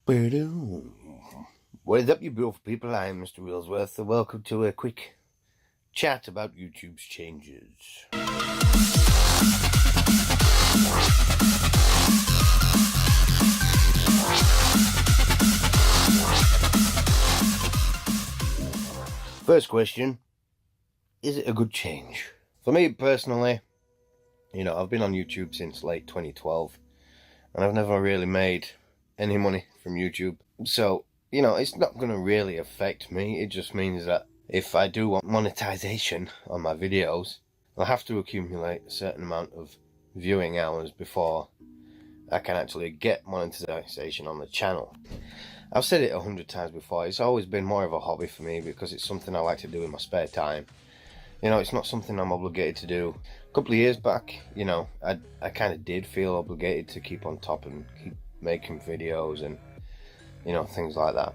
What is up, you beautiful people? I am Mr. Riddlesworth, and welcome to a quick chat about YouTube's changes. First question, is it a good change? For me personally, I've been on YouTube since late 2012, and I've never really made any money from YouTube. So, it's not going to really affect me. It just means that if I do want monetization on my videos, I'll have to accumulate a certain amount of viewing hours before I can actually get monetization on the channel. I've said it 100 times before, it's always been more of a hobby for me because it's something I like to do in my spare time. It's not something I'm obligated to do. A couple of years back, I kind of did feel obligated to keep on top and keep making videos and, things like that.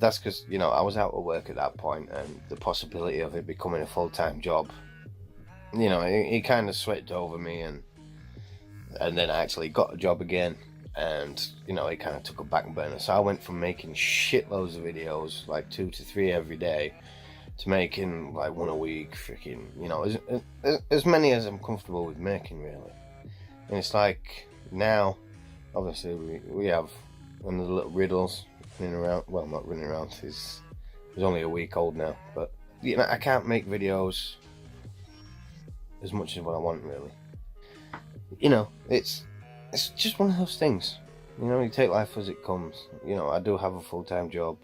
That's because, I was out of work at that point, and the possibility of it becoming a full-time job, it kind of swept over me, and then I actually got a job again, and, it kind of took a back burner. So I went from making shitloads of videos, like 2 to 3 every day, to making like 1 a week, freaking, as many as I'm comfortable with making, really. And it's like, now, obviously, we have one of the little Riddles running around. Well, not running around, he's only a week old now, but, I can't make videos as much as what I want, really. It's just one of those things. You take life as it comes. I do have a full-time job,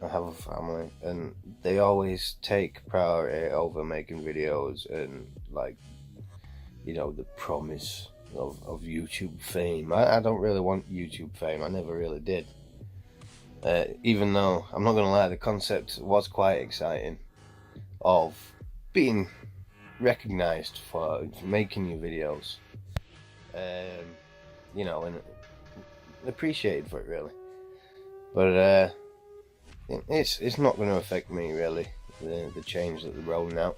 I have a family, and they always take priority over making videos and, like, the promise of YouTube fame. I don't really want YouTube fame. I never really did. Even though, I'm not going to lie, the concept was quite exciting of being recognized for making your videos. And appreciated for it, really. But, it's not going to affect me, really, the change that they're rolling out.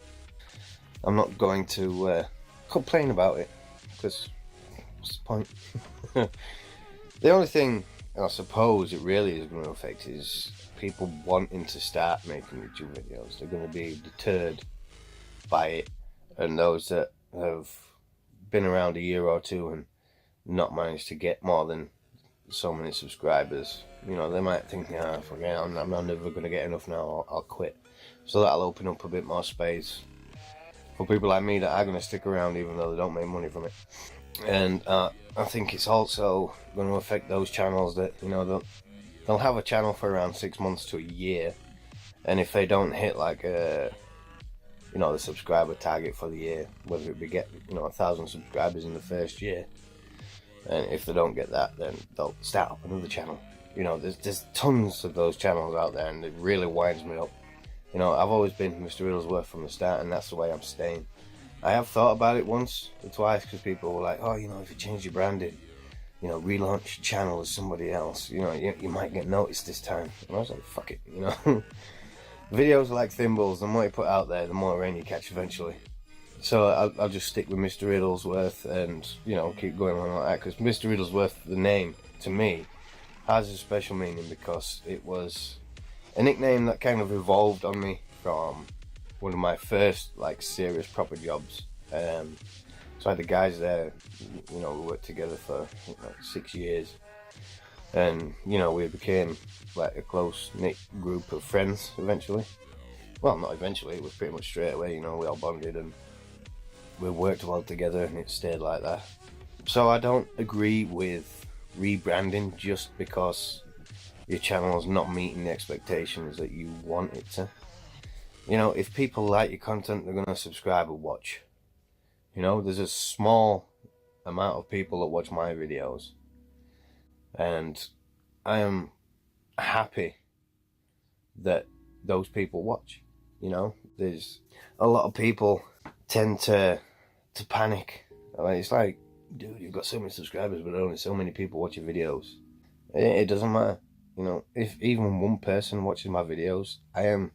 I'm not going to complain about it, because what's the point? The only thing I suppose it really is going to affect is people wanting to start making YouTube videos. They're going to be deterred by it, and those that have been around a year or two and not managed to get more than so many subscribers, they might think, I'm never going to get enough now, I'll quit. So that'll open up a bit more space for people like me that are going to stick around even though they don't make money from it. And I think it's also going to affect those channels that, they'll have a channel for around 6 months to a year, and if they don't hit like the subscriber target for the year, whether it be get 1,000 subscribers in the first year, and if they don't get that, then they'll start up another channel. There's tons of those channels out there, and it really winds me up. I've always been Mr. Riddlesworth from the start, and that's the way I'm staying. I have thought about it once or twice, because people were like, if you change your branding, relaunch your channel as somebody else, you might get noticed this time. And I was like, fuck it, Videos are like thimbles. The more you put out there, the more rain you catch eventually. So I'll just stick with Mr. Riddlesworth and, keep going on like that. Because Mr. Riddlesworth, the name, to me, has a special meaning because it was a nickname that kind of evolved on me from one of my first, like, serious proper jobs. So I had the guys there, we worked together for like 6 years. And, we became like a close-knit group of friends eventually. Well, not eventually, it was pretty much straight away, we all bonded and we worked well together, and it stayed like that. So I don't agree with rebranding just because your channel's not meeting the expectations that you want it to. If people like your content, they're going to subscribe and watch. There's a small amount of people that watch my videos, and I am happy that those people watch. There's a lot of people tend to panic. It's like, dude, you've got so many subscribers, but only so many people watch your videos. It doesn't matter. If even one person watches my videos, I am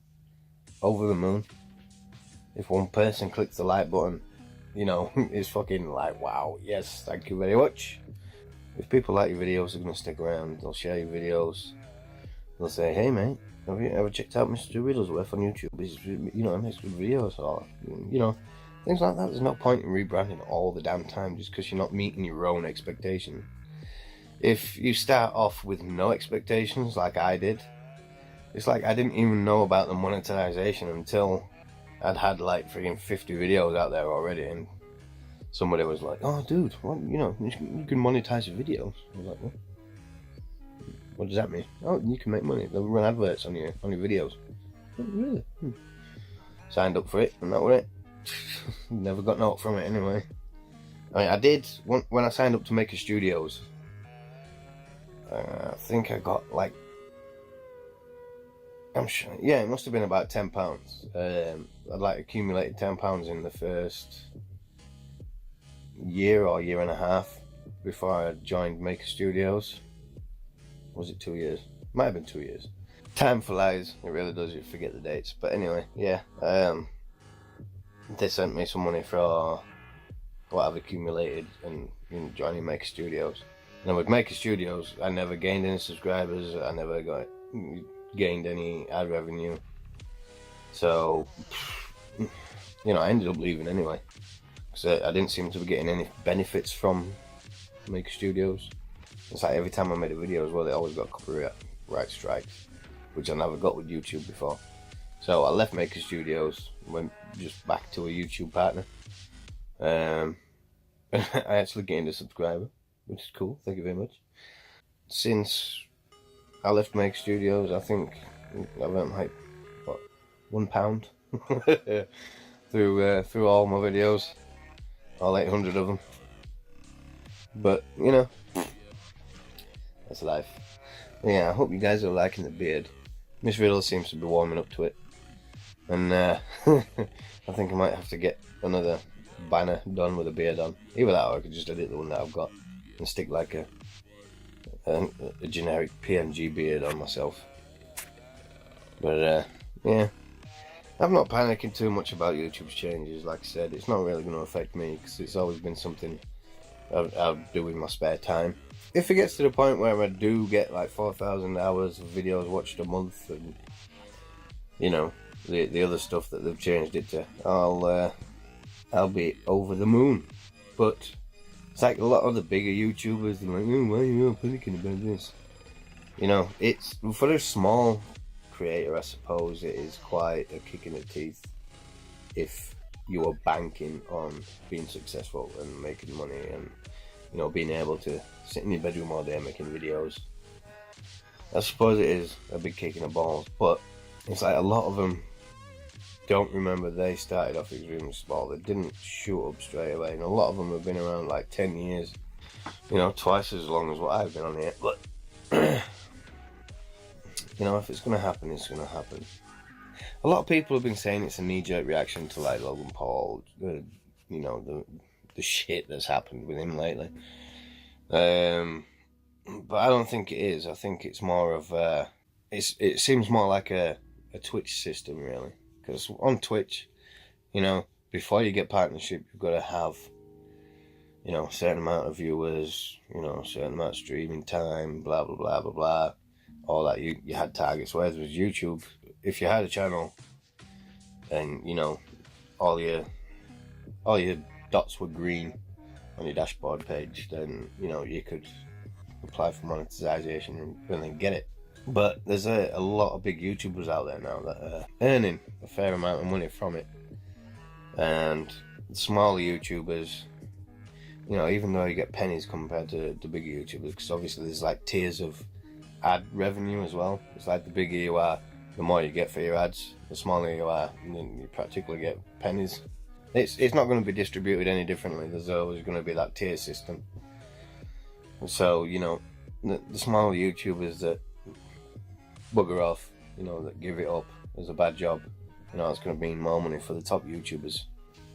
over the moon. If one person clicks the like button, it's fucking like, wow, yes, thank you very much. If people like your videos, they're going to stick around. They'll share your videos. They'll say, hey mate, have you ever checked out Mr. Riddlesworth on YouTube? He's, you know, he makes good videos, or, you know, things like that. There's no point in rebranding all the damn time just because you're not meeting your own expectation. If you start off with no expectations, like I did, it's like I didn't even know about the monetization until I'd had like freaking 50 videos out there already, and somebody was like, oh dude, what, you know, you can monetize your videos. I was like, what does that mean? Oh, you can make money. They'll run adverts on your videos. Oh, really? Signed up for it, and that was it. Never got naught from it anyway. I mean, I did when I signed up to Maker Studios. I think I got like, I'm sure, yeah, it must have been about £10. I'd like accumulated £10 in the first year or year and a half before I joined Maker Studios. Was it 2 years? Might have been 2 years. Time flies, it really does, you forget the dates. But anyway, yeah, they sent me some money for what I've accumulated and joining Maker Studios. And with Maker Studios, I never gained any subscribers, I never gained any ad revenue. So, you know, I ended up leaving anyway. So I didn't seem to be getting any benefits from Maker Studios. It's like every time I made a video as well, they always got copyright strikes, which I never got with YouTube before. So I left Maker Studios, went just back to a YouTube partner. I actually gained a subscriber, which is cool, thank you very much. Since I left Maker Studios, I think I've earned like, what, £1 through all my videos, all 800 of them. But, you know, that's life. Yeah, I hope you guys are liking the beard. Miss Riddle seems to be warming up to it. And I think I might have to get another banner done with a beard on. Either that or I could just edit the one that I've got and stick like a generic PNG beard on myself. But yeah, I'm not panicking too much about YouTube's changes. Like I said, it's not really going to affect me because it's always been something I'll do in my spare time. If it gets to the point where I do get like 4,000 hours of videos watched a month, and you know, the other stuff that they've changed it to, I'll be over the moon. But it's like a lot of the bigger YouTubers, they're like, oh, why are you panicking about this? You know, it's for a small creator, I suppose it is quite a kick in the teeth if you are banking on being successful and making money and, you know, being able to sit in your bedroom all day making videos. I suppose it is a big kick in the balls, but it's like a lot of them don't remember they started off extremely small. They didn't shoot up straight away, and a lot of them have been around like 10 years, you know, twice as long as what I've been on here. But you know, if it's going to happen, it's going to happen. A lot of people have been saying it's a knee-jerk reaction to like Logan Paul, you know, the shit that's happened with him lately. But I don't think it is. I think it's more of it seems more like a Twitch system, really. Because on Twitch, you know, before you get partnership, you've got to have, you know, a certain amount of viewers, you know, a certain amount of streaming time, blah blah blah blah blah, all that. You had targets. Whereas with YouTube, if you had a channel and, you know, all your dots were green on your dashboard page, then, you know, you could apply for monetization and then get it. But there's a lot of big YouTubers out there now that are earning a fair amount of money from it, and smaller YouTubers, you know, even though you get pennies compared to the bigger YouTubers, because obviously there's like tiers of ad revenue as well. It's like the bigger you are, the more you get for your ads. The smaller you are, and then you practically get pennies. It's not going to be distributed any differently. There's always going to be that tier system. So, you know, the smaller YouTubers that bugger off, you know, that give it up as a bad job, you know, it's going to mean more money for the top YouTubers.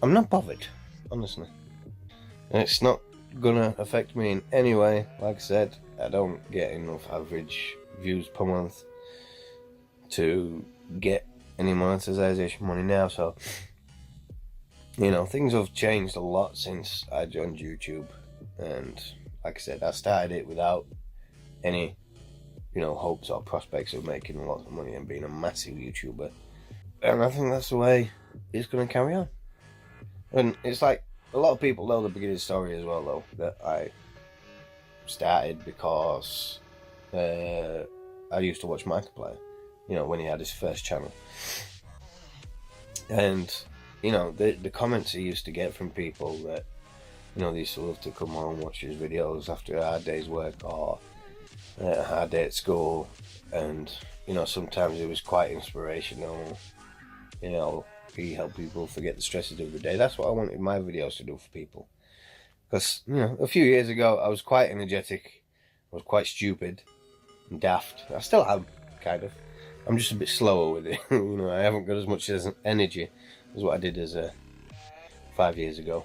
I'm not bothered, honestly. And it's not going to affect me in any way. Like I said, I don't get enough average views per month to get any monetization money now, so, you know, things have changed a lot since I joined YouTube, and like I said, I started it without any, hopes or prospects of making lots of money and being a massive YouTuber. And I think that's the way it's going to carry on. And it's like, a lot of people know the beginning story as well, though, that I started because I used to watch Markiplier, when he had his first channel. And, the comments he used to get from people that, they used to love to come home and watch his videos after a hard day's work or a hard day at school. And, sometimes it was quite inspirational. He helped people forget the stresses of the day. That's what I wanted my videos to do for people. Because, a few years ago, I was quite energetic. I was quite stupid and daft. I still am, kind of. I'm just a bit slower with it. I haven't got as much energy as what I did as 5 years ago.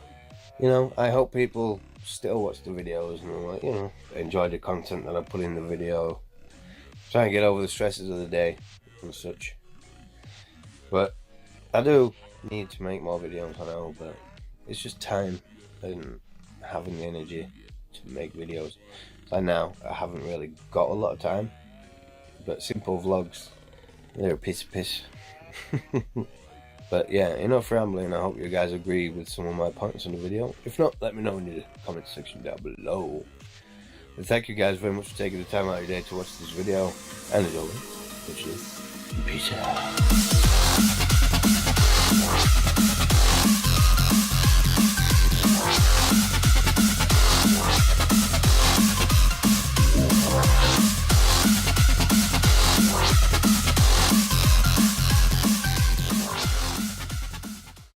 I hope people still watch the videos and, enjoy the content that I put in the video. Try and get over the stresses of the day and such. But I do need to make more videos, I know, but it's just time and having the energy to make videos. Like now, I haven't really got a lot of time, but simple vlogs, they're a piece of piss. But yeah, enough rambling. I hope you guys agree with some of my points in the video. If not, let me know in the comment section down below. But thank you guys very much for taking the time out of your day to watch this video. And as always, peace out.